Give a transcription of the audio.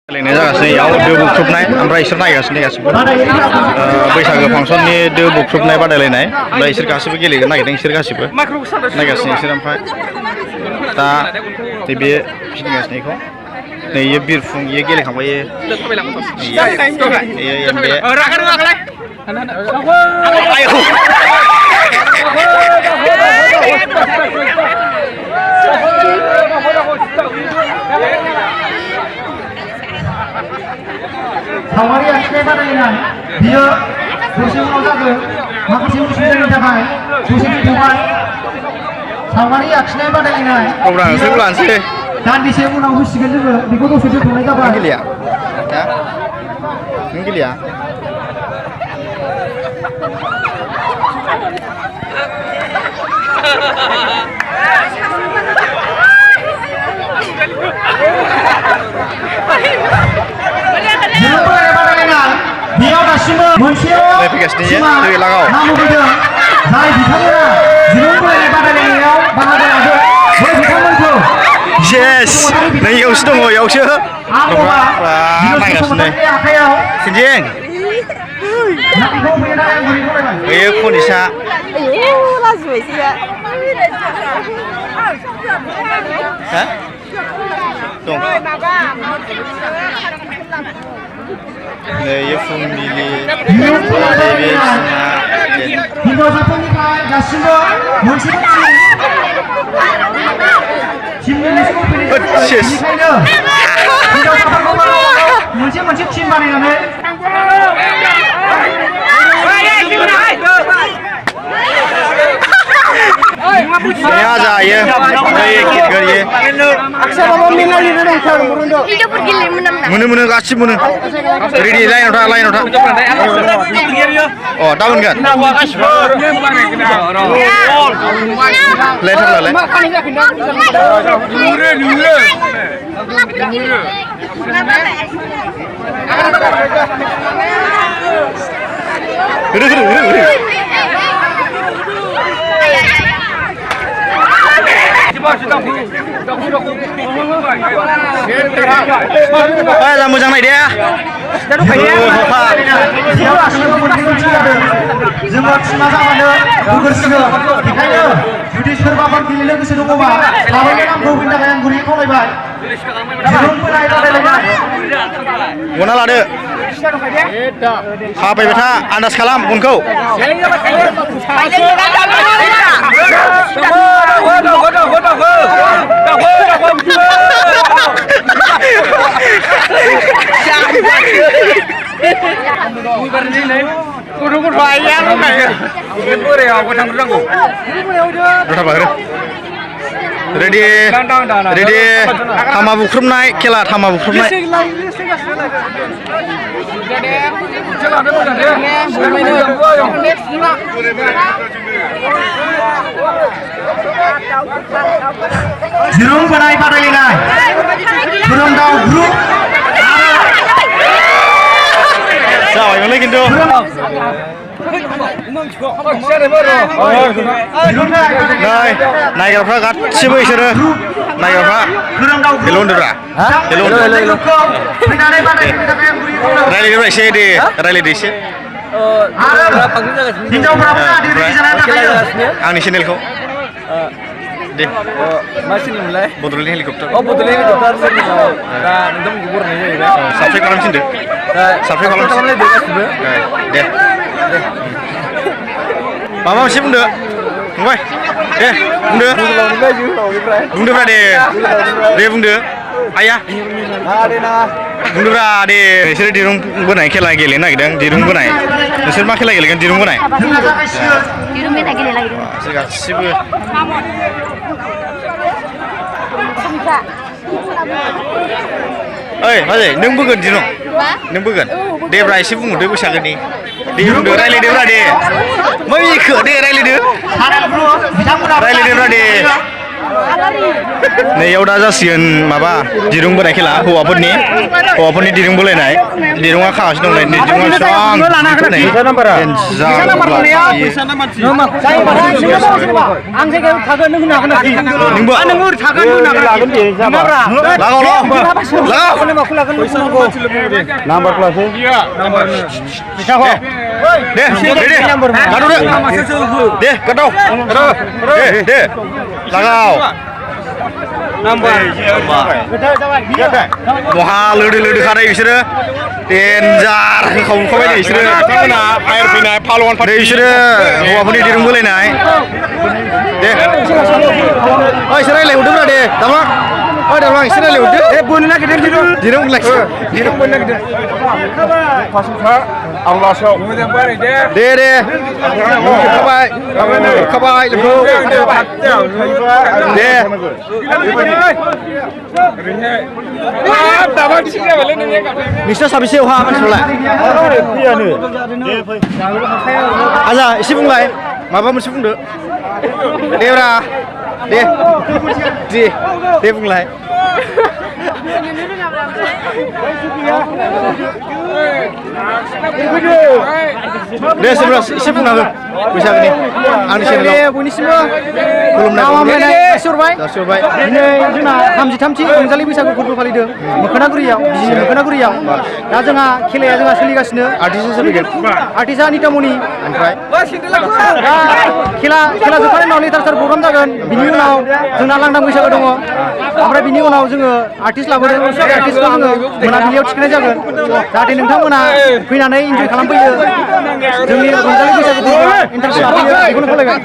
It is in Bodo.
गेलेनाय जागासिनो इयाव दो बुख्रुबनाय ओमफ्राय इसोर नायगासिनो गासिबो बैसागो फांसननि दो बुख्रुबनाय बादायलायनाय ओमफ्राय इसोर गासिबो गेलेनो नागिरदों इसोर गासिबो नायगासिनो इसोर ओमफ्राय दा बे फिदिंगासिनो इखौ नै इयो बिरफुं इयो गेलेखांबाय सावगारि आखिनाय बादायलायनाय बियो दसे उनाव जागोन माखासे उसुबिदानि थाखाय दसे दोनथ'बाय सावगारि आखिनाय बादायलायनाय दान्दिसे उनाव होसिगोन जोङो बेखौ दसे दोनथ'नाय जाबाय गेलेया बेयाव दासिमबो मोनसेयाव नाम होफैदों जाय बिथांमोना दिरुं बोलायनाय बादायलायनायाव बाहागो लादों बै बिथांमोनखौ नै इयावसो दङ इयावसो नायगासिनो सिनजिं बेयो खनिसा दं नै फुंबिलि हिनजावसाफोरनिफ्राय दासिमबो मोनसे टिमनि लिस्टखौ फैनाय बेनिखायनो हिनजावसाफोरखौ मोनसे टिम बानायनानै जायो मोनो गासिबो मोनो रेडि लाइनाव था अ दा मोनगोन मोजां नाय दे जोङो टिमा जाबानो होगोरसिगोन बेखायनो जुदि सोरबाफोर गेलेनो गोसो दङबा थाबैनो नामखौ होनो थाखाय आं गुरैयै खावलायबाय दिरुं बोनाय बादायलायनाय गना लादो थाबायबाय था आन्दाज खालाम गनखौ रेडि थामा बुख्रुबनाय खेला थामा बुख्रुबनाय दिरुं बोनाय बादायलायनाय धोरोमदाव ग्रुप जाबायमोनलै खिन्थु नायग्राफ्रा गासिबो इसोरो नायग्राफ्रा हेल' होनदोब्रा रायलायदोब्रा एसे दे रायलायदो एसे आंनि चेनेलखौ दे मा चेनेलमोनलाय बड'लेण्ड हेलिकप्टार बड'लेण्ड हेलिकप्टार चेनेलाव दा नोंथांमोनखौ बरायनाय जाहैबाय साबस्क्राइब खालामफिनदो साबस्क्राइब खालामलायदो गासिबो दे माबा मोनसे बुंदो फंबाय दे बुंदोब्रा दे बुंदो आया बुंदोब्रा दे नोंसोर दिरुं बोनाय खेला गेलेनो नागिरदों दिरुं बोनाय नोंसोर मा खेला गेलेगोन दिरुं बोनाय गासिबो ओइ बाजै नों बोगोन दिरुं नों बोगोन देब्रा एसे बुंहरदो बैसागोनि दे बुंदो रायलायदोब्रा दे मैखो दे रायलायदोब्रा दे नैयाव दा जासिगोन माबा दिरुं बोनाय खेला हौवाफोरनि दिरुं बोलायनाय दिरुङा खागासिनो दं नै दिरुङा आं जायगायाव थागोन नों होनो हागोन नोंबो नों थागोन होनो हागोन नाम्बार क्लासै दे गादौ दे लागाव बहा लोदो खानाय बिसोरो देन्जार होखावखाबाय नै बिसोरो फायार फैनाय फालवान फाटि बिसोरो हौवाफोरनि दिरुं बोलायनाय दे एसे रायलायहरदोंब्रा दे दामा दामा एसे रायलायहरदो बोनो नागिरदों दिरुं बोनो नागिरदों आं लास्टआव दे खाबाय दे नोंसिना साबेसे अहा मानसिफ्रालाय आजा एसे बुंलाय माबा मोनसे बुंदो देब्रा दे बुंलाय दे सेब्रा एसे बुंना हो बैसागोनि आंनि चेनेलाव बयनिसिमबो खुलुमनाय जासिहरबाय दिनै जोंना 33थि रंजालि बैसागु फोरबो फालिदों मोखोनागुरियाव दा जोंहा खेलाया सोलिगासिनो आर्टिस्टआ नितामणि ओमफ्राय दा खेला जोबखांनायनि उनाव लिटारसार प्रग्राम जागोन बिनि उनाव जोंना लांदां बैसागो दङ ओमफ्राय बिनि उनाव जोङो आर्टिस्ट लाबोदों आर्टिस्टखौ जोङो मोनाबिलियाव थिखोनाय जागोन जाहाथे नोंथांमोना फैनानै इन्जय खालामफैयो जोंनि रंजालि बैसागु फोरबोआव इन्टारेस्ट लाफैयो बेखौनो खावलायबाय